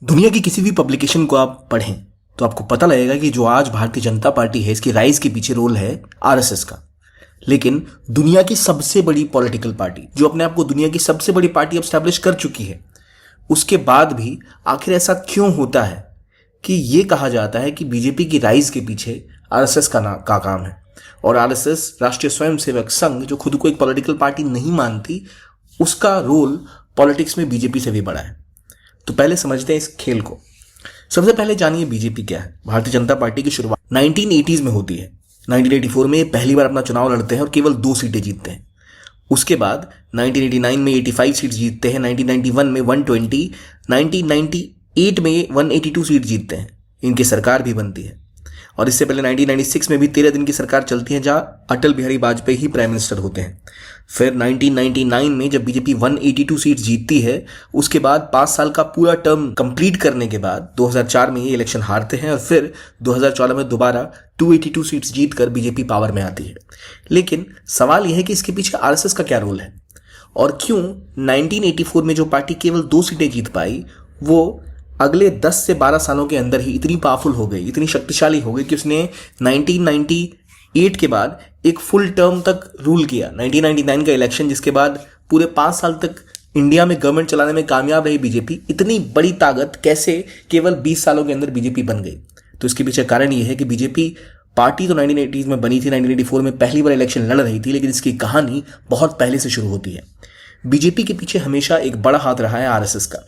दुनिया की किसी भी पब्लिकेशन को आप पढ़ें तो आपको पता लगेगा कि जो आज भारतीय जनता पार्टी है इसकी राइज के पीछे रोल है आरएसएस का। लेकिन दुनिया की सबसे बड़ी पॉलिटिकल पार्टी जो अपने आप को दुनिया की सबसे बड़ी पार्टी अब स्टैब्लिश कर चुकी है, उसके बाद भी आखिर ऐसा क्यों होता है कि ये कहा जाता है कि बीजेपी की राइज के पीछे आरएसएस का काम है। और आरएसएस, राष्ट्रीय स्वयंसेवक संघ, जो खुद को एक पॉलिटिकल पार्टी नहीं मानती, उसका रोल पॉलिटिक्स में बीजेपी से भी बड़ा है। तो पहले समझते हैं इस खेल को। सबसे पहले जानिए बीजेपी क्या है। भारतीय जनता पार्टी की शुरुआत 1980s में होती है। 1984 में पहली बार अपना चुनाव लड़ते हैं और केवल 2 सीटें जीतते हैं। उसके बाद 1989 में 85 सीट जीतते हैं, 1991 में 120, 1998 में 182 सीट जीतते हैं। इनकी सरकार भी बनती है। और इससे पहले 1996 में भी 13 दिन की सरकार चलती है जहां अटल बिहारी वाजपेयी ही प्राइम मिनिस्टर होते हैं। फिर 1999 में जब बीजेपी 182 सीट जीतती है, उसके बाद 5 साल का पूरा टर्म कंप्लीट करने के बाद 2004 में ये इलेक्शन हारते हैं और फिर 2014 में दोबारा 282 सीट्स जीतकर बीजेपी पावर में आती है। लेकिन सवाल यह है कि इसके पीछे आरएसएस का क्या रोल है और क्यों 1984 में जो पार्टी केवल 2 सीटें जीत पाई, वो अगले 10 से 12 सालों के अंदर ही इतनी पावरफुल हो गई, इतनी शक्तिशाली हो गई कि उसने 1998 के बाद एक फुल टर्म तक रूल किया। 1999 का इलेक्शन, जिसके बाद पूरे 5 साल तक इंडिया में गवर्नमेंट चलाने में कामयाब रही बीजेपी। इतनी बड़ी ताकत कैसे केवल 20 सालों के अंदर बीजेपी बन गई? तो इसके पीछे कारण यह है कि बीजेपी पार्टी तो 1980s में बनी थी, 1984 में पहली बार इलेक्शन लड़ रही थी, लेकिन इसकी कहानी बहुत पहले से शुरू होती है। बीजेपी के पीछे हमेशा एक बड़ा हाथ रहा है आरएसएस का।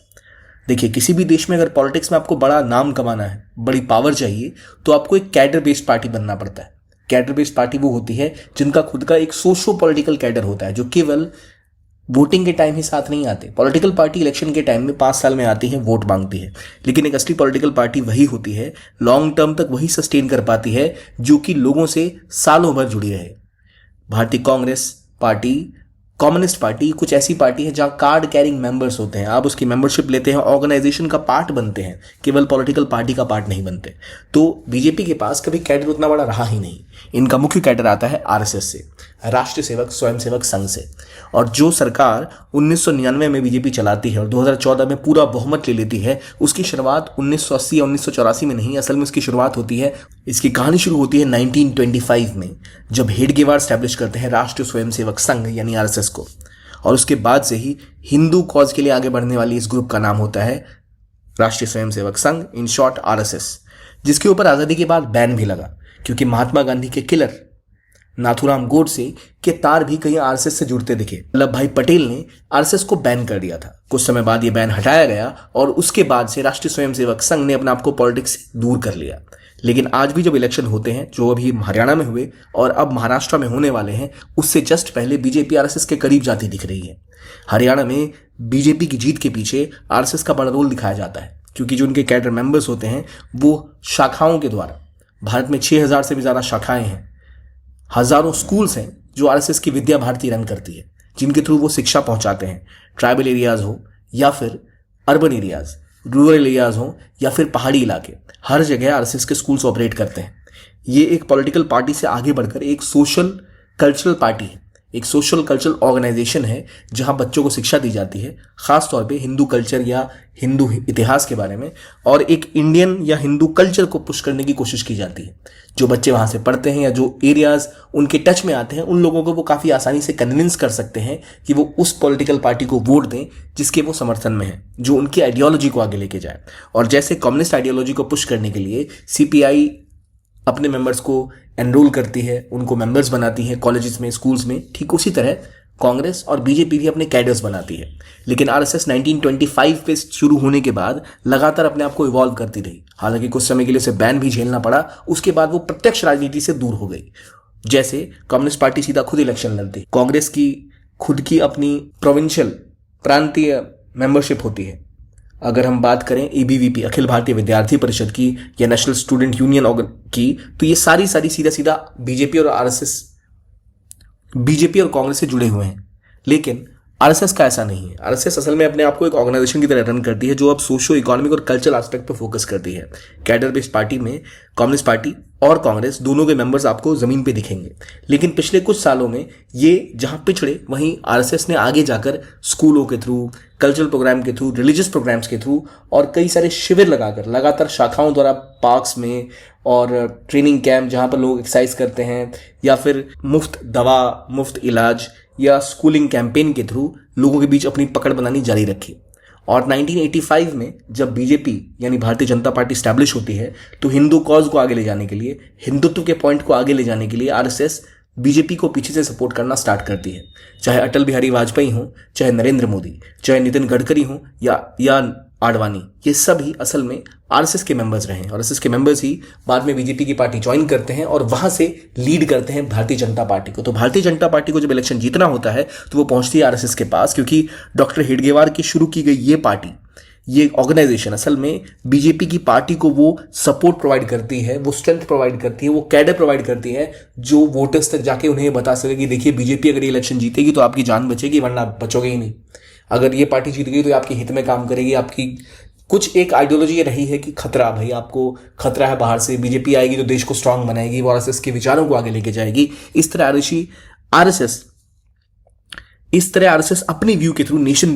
देखिए, किसी भी देश में अगर पॉलिटिक्स में आपको बड़ा नाम कमाना है, बड़ी पावर चाहिए, तो आपको एक कैडर बेस्ड पार्टी बनना पड़ता है। कैडर बेस्ड पार्टी वो होती है जिनका खुद का एक सोशो पॉलिटिकल कैडर होता है, जो केवल वोटिंग के टाइम ही साथ नहीं आते। पॉलिटिकल पार्टी इलेक्शन के टाइम में 5 साल में आती है, वोट मांगती है, लेकिन एक असली पॉलिटिकल पार्टी वही होती है, लॉन्ग टर्म तक वही सस्टेन कर पाती है, जो कि लोगों से सालों भर जुड़ी रहे। भारतीय कांग्रेस पार्टी, कम्युनिस्ट पार्टी कुछ ऐसी पार्टी है जहां कार्ड कैरिंग मेंबर्स होते हैं। आप उसकी मेंबरशिप लेते हैं, ऑर्गेनाइजेशन का पार्ट बनते हैं, केवल पॉलिटिकल पार्टी का पार्ट नहीं बनते। तो बीजेपी के पास कभी कैडर उतना बड़ा रहा ही नहीं। इनका मुख्य कैडर आता है आरएसएस से, राष्ट्रीय सेवक स्वयंसेवक संघ से। और जो सरकार 1999 में बीजेपी चलाती है और 2014 में पूरा बहुमत ले लेती है, उसकी शुरुआत 1980 या 1984 में नहीं, असल में उसकी शुरुआत होती है, इसकी कहानी शुरू होती है 1925 में, जब हेडगेवार स्टैब्लिश करते हैं राष्ट्रीय स्वयंसेवक संघ यानी आरएसएस को। और उसके बाद से ही हिंदू कॉज के लिए आगे बढ़ने वाली इस ग्रुप का नाम होता है राष्ट्रीय Swayamsevak Sangh, in short RSS, जिसके ऊपर आज़ादी के बाद बैन भी लगा, क्योंकि महात्मा गांधी के किलर नाथूराम गोडसे के तार भी कहीं आरएसएस से जुड़ते दिखे। वल्लभ भाई पटेल ने आरएसएस को बैन कर दिया था। कुछ समय बाद ये बैन हटाया गया और उसके बाद से राष्ट्रीय स्वयंसेवक संघ ने अपने आप को पॉलिटिक्स से दूर कर लिया। लेकिन आज भी जब इलेक्शन होते हैं, जो अभी हरियाणा में हुए और अब महाराष्ट्र में होने वाले हैं, उससे जस्ट पहले बीजेपी आरएसएस के करीब जाती दिख रही है। हरियाणा में बीजेपी की जीत के पीछे आरएसएस का बड़ा रोल दिखाया जाता है, क्योंकि जो उनके कैडर मेंबर्स होते हैं वो शाखाओं के द्वारा, भारत में 6000 से भी ज़्यादा शाखाएं हैं, हजारों स्कूल्स हैं जो आरएसएस की विद्या भारती रन करती है, जिनके थ्रू वो शिक्षा पहुंचाते हैं। ट्राइबल एरियाज हो या फिर अर्बन एरियाज, रूरल एरियाज हो या फिर पहाड़ी इलाके, हर जगह आरएसएस के स्कूल्स ऑपरेट करते हैं। ये एक पॉलिटिकल पार्टी से आगे बढ़कर एक सोशल कल्चरल पार्टी है, एक सोशल कल्चरल ऑर्गेनाइजेशन है, जहां बच्चों को शिक्षा दी जाती है, खास तौर पे हिंदू कल्चर या हिंदू इतिहास के बारे में, और एक इंडियन या हिंदू कल्चर को पुश करने की कोशिश की जाती है। जो बच्चे वहां से पढ़ते हैं या जो एरियाज उनके टच में आते हैं, उन लोगों को वो काफ़ी आसानी से कन्विंस कर सकते हैं कि वो उस पॉलिटिकल पार्टी को वोट दें जिसके वो समर्थन में है, जो उनकी आइडियोलॉजी को आगे लेके जाए। और जैसे कम्युनिस्ट आइडियोलॉजी को पुश करने के लिए सीपीआई अपने मेंबर्स को एनरोल करती है, उनको मेंबर्स बनाती है कॉलेजेस में, स्कूल्स में, ठीक उसी तरह कांग्रेस और बीजेपी भी अपने कैडर्स बनाती है। लेकिन आरएसएस 1925 पे शुरू होने के बाद लगातार अपने आप को इवॉल्व करती रही। हालांकि कुछ समय के लिए उसे बैन भी झेलना पड़ा, उसके बाद वो प्रत्यक्ष राजनीति से दूर हो गई। जैसे कम्युनिस्ट पार्टी सीधा खुद इलेक्शन लड़ती, कांग्रेस की खुद की अपनी प्रोविंशियल प्रांतीय मेंबरशिप होती है। अगर हम बात करें एबीवीपी, अखिल भारतीय विद्यार्थी परिषद की, या नेशनल स्टूडेंट यूनियन की, तो ये सारी सीधा बीजेपी और आरएसएस, बीजेपी और कांग्रेस से जुड़े हुए हैं। लेकिन आरएसएस का ऐसा नहीं है। आरएसएस असल में अपने आप को एक ऑर्गेनाइजेशन की तरह रन करती है, जो अब सोशो इकोनॉमिक और कल्चरल एस्पेक्ट पर फोकस करती है। कैडर बेस्ड पार्टी में कम्युनिस्ट पार्टी और कांग्रेस दोनों के मेंबर्स आपको जमीन पे दिखेंगे। लेकिन पिछले कुछ सालों में ये जहां पिछड़े वहीं आरएसएस ने आगे जाकर स्कूलों के थ्रू, कल्चरल प्रोग्राम के थ्रू, रिलीजियस प्रोग्राम्स के थ्रू और कई सारे शिविर लगाकर लगातार शाखाओं द्वारा पार्क्स में और ट्रेनिंग कैंप जहां पर लोग एक्सरसाइज करते हैं या फिर मुफ्त दवा, मुफ्त इलाज या स्कूलिंग कैंपेन के थ्रू लोगों के बीच अपनी पकड़ बनानी जारी रखी। और 1985 में जब बीजेपी यानी भारतीय जनता पार्टी स्टैब्लिश होती है तो हिंदू कॉज को आगे ले जाने के लिए, हिंदुत्व के पॉइंट को आगे ले जाने के लिए आरएसएस बीजेपी को पीछे से सपोर्ट करना स्टार्ट करती है। चाहे अटल बिहारी वाजपेयी हो, चाहे नरेंद्र मोदी, चाहे नितिन गडकरी हो या आडवाणी, ये सभी असल में आरएसएस के मेंबर्स रहे हैं। आरएसएस के मेंबर्स ही बाद में बीजेपी की पार्टी ज्वाइन करते हैं और वहां से लीड करते हैं भारतीय जनता पार्टी को। तो भारतीय जनता पार्टी को जब इलेक्शन जीतना होता है तो वो पहुंचती है आरएसएस के पास, क्योंकि डॉक्टर हेडगेवार की शुरू की गई ये पार्टी, ये ऑर्गेनाइजेशन असल में बीजेपी की पार्टी को वो सपोर्ट प्रोवाइड करती है, वो स्ट्रेंथ प्रोवाइड करती है, वो कैडर प्रोवाइड करती है जो वोटर्स तक जाके उन्हें बता सके कि देखिए बीजेपी अगर ये इलेक्शन जीतेगी तो आपकी जान बचेगी, वरना बचोगे ही नहीं। अगर ये पार्टी जीत गई तो आपके हित में काम करेगी। आपकी कुछ एक आइडियोलॉजी ये रही है कि खतरा, भाई आपको खतरा है बाहर से, बीजेपी आएगी तो देश को स्ट्रांग बनाएगी, वो आरएसएस के विचारों को आगे लेके जाएगी। इस तरह आरएसएस अपनी व्यू के थ्रू नेशन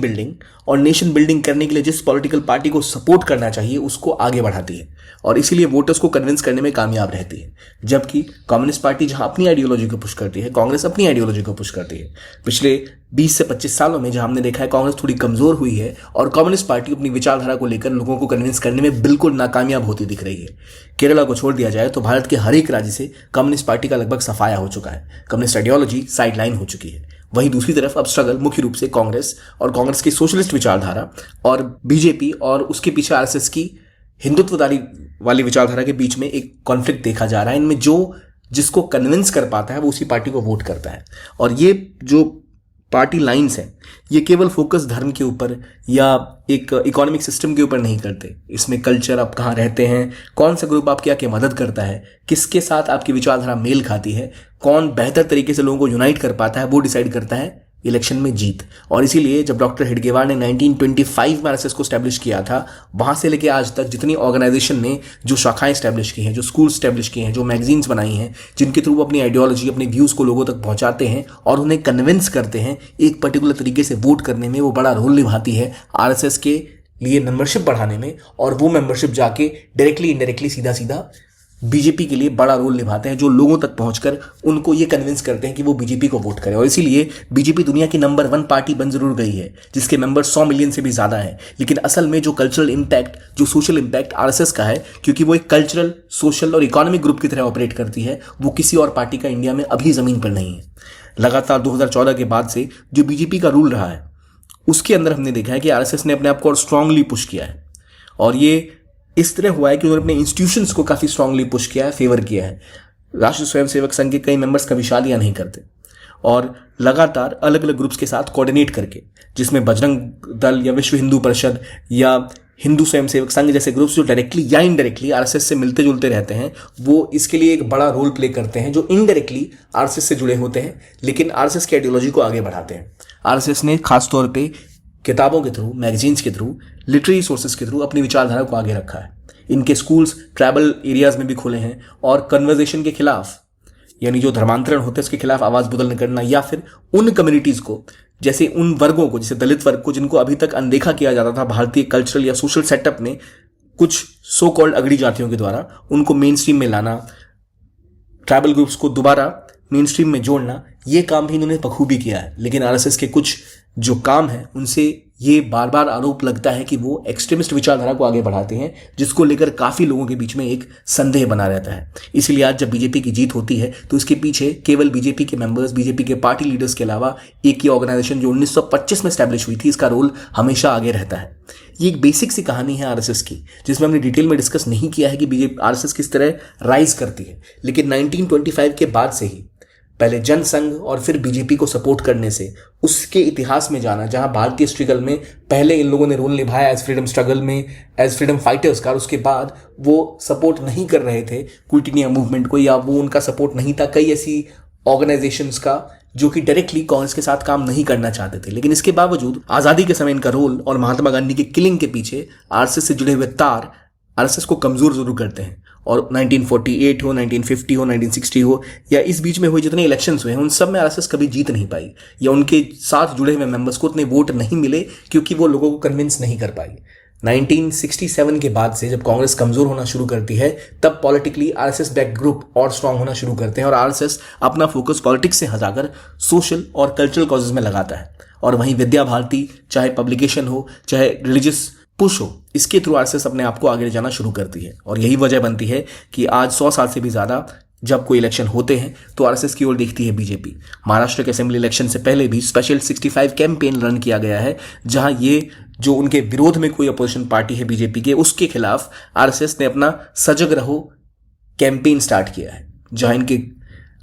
बिल्डिंग करने के लिए जिस पॉलिटिकल पार्टी को सपोर्ट करना चाहिए उसको आगे बढ़ाती है और इसीलिए वोटर्स को कन्विंस करने में कामयाब रहती है। जबकि कम्युनिस्ट पार्टी जहां अपनी आइडियोलॉजी को पुश करती है, कांग्रेस अपनी आइडियोलॉजी को पुश करती है। पिछले 20 से 25 सालों में जहां हमने देखा है कांग्रेस थोड़ी कमजोर हुई है और कम्युनिस्ट पार्टी अपनी विचारधारा को लेकर लोगों को कन्विंस करने में बिल्कुल नाकामयाब होती दिख रही है। केरला को छोड़ दिया जाए तो भारत के हर एक राज्य से कम्युनिस्ट पार्टी का लगभग सफाया हो चुका है, कम्युनिस्ट आइडियोलॉजी साइडलाइन हो चुकी है। वहीं दूसरी तरफ अब स्ट्रगल मुख्य रूप से कांग्रेस और कांग्रेस की सोशलिस्ट विचारधारा और बीजेपी और उसके पीछे आरएसएस की हिंदुत्ववादी वाली विचारधारा के बीच में एक कॉन्फ्लिक्ट देखा जा रहा है। इनमें जिसको कन्विंस कर पाता है वो उसी पार्टी को वोट करता है। और ये जो पार्टी लाइंस हैं ये केवल फोकस धर्म के ऊपर या एक इकोनॉमिक सिस्टम के ऊपर नहीं करते। इसमें कल्चर, आप कहाँ रहते हैं, कौन सा ग्रुप आपकी आके मदद करता है, किसके साथ आपकी विचारधारा मेल खाती है, कौन बेहतर तरीके से लोगों को यूनाइट कर पाता है, वो डिसाइड करता है इलेक्शन में जीत। और इसीलिए जब डॉक्टर हेडगेवार ने 1925 में आरएसएस को स्टैब्लिश किया था, वहां से लेकर आज तक जितनी ऑर्गेनाइजेशन ने जो शाखाएं स्टैब्लिश की हैं, जो स्कूल स्टैब्लिश किए हैं, जो मैगजीन्स बनाई हैं, जिनके थ्रू वो अपनी आइडियोलॉजी, अपने व्यूज को लोगों तक पहुंचाते हैं और उन्हें कन्विंस करते हैं एक पर्टिकुलर तरीके से वोट करने में, वो बड़ा रोल निभाती है आरएसएस के लिए मेंबरशिप बढ़ाने में। और वो मेंबरशिप जाके डायरेक्टली इनडायरेक्टली सीधा सीधा बीजेपी के लिए बड़ा रोल निभाते हैं, जो लोगों तक पहुंचकर उनको ये कन्विंस करते हैं कि वो बीजेपी को वोट करें। और इसीलिए बीजेपी दुनिया की नंबर 1 पार्टी बन जरूर गई है जिसके मेंबर 100 मिलियन से भी ज्यादा हैं, लेकिन असल में जो कल्चरल इंपैक्ट, जो सोशल इंपैक्ट आरएसएस का है, क्योंकि वो एक कल्चरल, सोशल और इकोनॉमिक ग्रुप की तरह ऑपरेट करती है, वो किसी और पार्टी का इंडिया में अभी जमीन पर नहीं है। लगातार 2014 के बाद से जो बीजेपी का रूल रहा है उसके अंदर हमने देखा है कि आरएसएस ने अपने आप को और स्ट्रांगली पुश किया है। और ये इस तरह हुआ है कि उन्होंने अपने इंस्टीट्यूशंस को काफी स्ट्रांगली पुश किया है, फेवर किया है। राष्ट्रीय स्वयंसेवक संघ के कई मेंबर्स कभी शादियां नहीं करते और लगातार अलग अलग ग्रुप्स के साथ कोऑर्डिनेट करके, जिसमें बजरंग दल या विश्व हिंदू परिषद या हिंदू स्वयंसेवक संघ जैसे ग्रुप्स जो डायरेक्टली या इनडायरेक्टली आरएसएस से मिलते जुलते रहते हैं, वो इसके लिए एक बड़ा रोल प्ले करते हैं, जो इनडायरेक्टली आरएसएस से जुड़े होते हैं लेकिन आरएसएस की आइडियोलॉजी को आगे बढ़ाते हैं। आरएसएस ने खासतौर पर किताबों के थ्रू, मैगजीन्स के थ्रू, लिटरेरी सोर्सेज के थ्रू अपनी विचारधारा को आगे रखा है। इनके स्कूल्स ट्राइबल एरियाज में भी खुले हैं और कन्वर्जेशन के खिलाफ, यानी जो धर्मांतरण होते हैं उसके खिलाफ आवाज बुलंद करना, या फिर उन कम्युनिटीज को, जैसे उन वर्गों को, जैसे दलित वर्ग को, जिनको अभी तक अनदेखा किया जाता था भारतीय कल्चरल या सोशल सेटअप में कुछ सो कॉल्ड अगड़ी जातियों के द्वारा, उनको मेन स्ट्रीम में लाना, ट्राइबल ग्रुप्स को दोबारा मेन स्ट्रीम में जोड़ना, ये काम भी इन्होंने बखूबी किया है। लेकिन आरएसएस के कुछ जो काम है उनसे ये बार बार आरोप लगता है कि वो एक्सट्रीमिस्ट विचारधारा को आगे बढ़ाते हैं, जिसको लेकर काफी लोगों के बीच में एक संदेह बना रहता है। इसलिए आज जब बीजेपी की जीत होती है तो इसके पीछे केवल बीजेपी के मेंबर्स, बीजेपी के पार्टी लीडर्स के अलावा एक ही ऑर्गेनाइजेशन जो 1925 में स्टैब्लिश हुई थी, इसका रोल हमेशा आगे रहता है। ये एक बेसिक सी कहानी है आरएसएस की, जिसमें हमने डिटेल में डिस्कस नहीं किया है कि बीजेपी आरएसएस किस तरह राइज करती है। लेकिन 1925 के बाद से ही, पहले जनसंघ और फिर बीजेपी को सपोर्ट करने से, उसके इतिहास में जाना जहां भारतीय स्ट्रगल में पहले इन लोगों ने रोल निभाया एज फ्रीडम स्ट्रगल में, एज फ्रीडम फाइटर्स का, और उसके बाद वो सपोर्ट नहीं कर रहे थे क्विट इंडिया मूवमेंट को, या वो उनका सपोर्ट नहीं था कई ऐसी ऑर्गेनाइजेशंस का जो कि डायरेक्टली कांग्रेस के साथ काम नहीं करना चाहते थे। लेकिन इसके बावजूद आजादी के समय इनका रोल और महात्मा गांधी की किलिंग के पीछे आरएसएस से जुड़े हुए तार आरएसएस को कमजोर जरूर करते हैं। और 1948 हो, 1950 हो, 1960 हो, या इस बीच में हुए जितने इलेक्शंस हुए हैं उन सब में आरएसएस कभी जीत नहीं पाई, या उनके साथ जुड़े हुए मेंबर्स को उतने वोट नहीं मिले क्योंकि वो लोगों को कन्विंस नहीं कर पाई। 1967 के बाद से जब कांग्रेस कमजोर होना शुरू करती है तब पॉलिटिकली आरएसएस बैक ग्रुप और स्ट्रांग होना शुरू करते हैं और आरएसएस अपना फोकस पॉलिटिक्स से हटाकर सोशल और कल्चरल कॉजेज में लगाता है। और वहीं विद्या भारती, चाहे पब्लिकेशन हो चाहे रिलीजियस पुश हो, इसके थ्रू आरएसएस अपने आप को आगे ले जाना शुरू करती है। और यही वजह बनती है कि आज 100 साल से भी ज्यादा जब कोई इलेक्शन होते हैं तो आरएसएस की ओर देखती है बीजेपी। महाराष्ट्र के असेंबली इलेक्शन से पहले भी स्पेशल 65 कैंपेन रन किया गया है, जहां ये जो उनके विरोध में कोई अपोजिशन पार्टी है बीजेपी के, उसके खिलाफ आरएसएस ने अपना सजग रहो कैंपेन स्टार्ट किया है, जहां इनके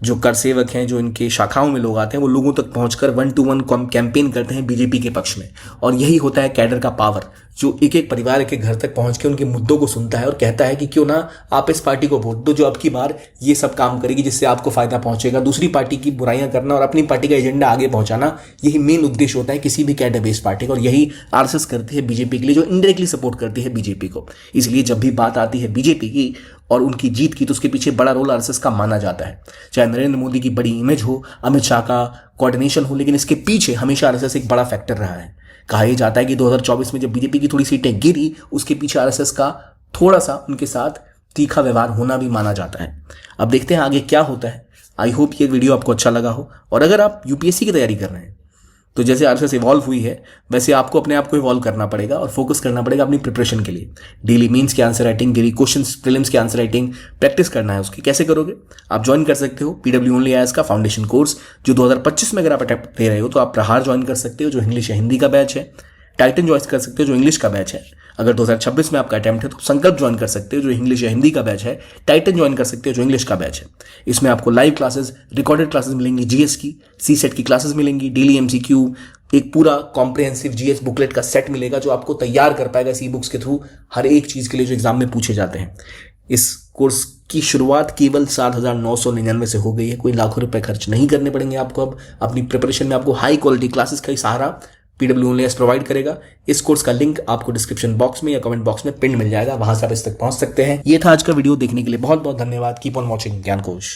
जो कर सेवक हैं, जो इनके शाखाओं में लोग आते हैं, वो लोगों तक पहुंचकर 1-to-1 कैंपेन करते हैं बीजेपी के पक्ष में। और यही होता है कैडर का पावर, जो एक एक परिवार के घर तक पहुंच के उनके मुद्दों को सुनता है और कहता है कि क्यों ना आप इस पार्टी को वोट दो जो अब की बार ये सब काम करेगी जिससे आपको फायदा पहुंचेगा। दूसरी पार्टी की बुराइयां करना और अपनी पार्टी का एजेंडा आगे पहुंचाना, यही मेन उद्देश्य होता है किसी भी कैडर बेस्ड पार्टी का। और यही आरएसएस करती है बीजेपी के लिए, जो इनडायरेक्टली सपोर्ट करती है बीजेपी को। इसलिए जब भी बात आती है बीजेपी की और उनकी जीत की, तो उसके पीछे बड़ा रोल आरएसएस का माना जाता है। चाहे नरेंद्र मोदी की बड़ी इमेज हो, अमित शाह का कोऑर्डिनेशन हो, लेकिन इसके पीछे हमेशा आरएसएस एक बड़ा फैक्टर रहा है। कहा यह जाता है कि 2024 में जब बीजेपी की थोड़ी सीटें गिरी, उसके पीछे आरएसएस का थोड़ा सा उनके साथ तीखा व्यवहार होना भी माना जाता है। अब देखते हैं आगे क्या होता है। आई होप ये वीडियो आपको अच्छा लगा हो। और अगर आप यूपीएससी की तैयारी कर रहे हैं तो जैसे आरएसएस इवॉल्व हुई है वैसे आपको अपने आप को इवॉल्व करना पड़ेगा और फोकस करना पड़ेगा अपनी प्रिपरेशन के लिए। डेली मेंस के answer writing, daily questions, prelims के आंसर राइटिंग प्रैक्टिस करना है। उसकी कैसे करोगे? आप ज्वाइन कर सकते हो पीडब्ल्यू ओनली आईएएस का फाउंडेशन कोर्स, जो 2025 में अगर आप अटेम्प्ट दे रहे हो तो आप प्रहार ज्वाइन कर सकते हो, जो इंग्लिश या हिंदी का बैच है। टाइटन ज्वाइन कर सकते हो, जो इंग्लिश का बैच है। अगर 2026 में आपका अटेम्प्ट है तो संकल्प ज्वाइन कर सकते हो, जो इंग्लिश या हिंदी का बैच है। टाइटन ज्वाइन कर सकते हो, जो इंग्लिश का बैच है। इसमें आपको लाइव क्लासेस, रिकॉर्डेड क्लासेस मिलेंगी, जीएस की, सीसेट की क्लासेस मिलेंगी, डेली एमसीक्यू, एक पूरा कॉम्प्रिहेंसिव जीएस बुकलेट का सेट मिलेगा जो आपको तैयार कर पाएगा सी बुक्स के थ्रू हर एक चीज के लिए जो एग्जाम में पूछे जाते हैं। इस कोर्स की शुरुआत केवल 7,999 से हो गई है। कोई लाखों रुपए खर्च नहीं करने पड़ेंगे आपको। अब अपनी प्रिपरेशन में आपको हाई क्वालिटी क्लासेस का ही सहारा पीडब्ल्यू ओनली आईएएस प्रोवाइड करेगा। इस कोर्स का लिंक आपको डिस्क्रिप्शन बॉक्स में या कमेंट बॉक्स में पिन मिल जाएगा, वहां से आप इस तक पहुंच सकते हैं। ये था आज का वीडियो। देखने के लिए बहुत बहुत धन्यवाद। कीप ऑन वॉचिंग ज्ञान कोश।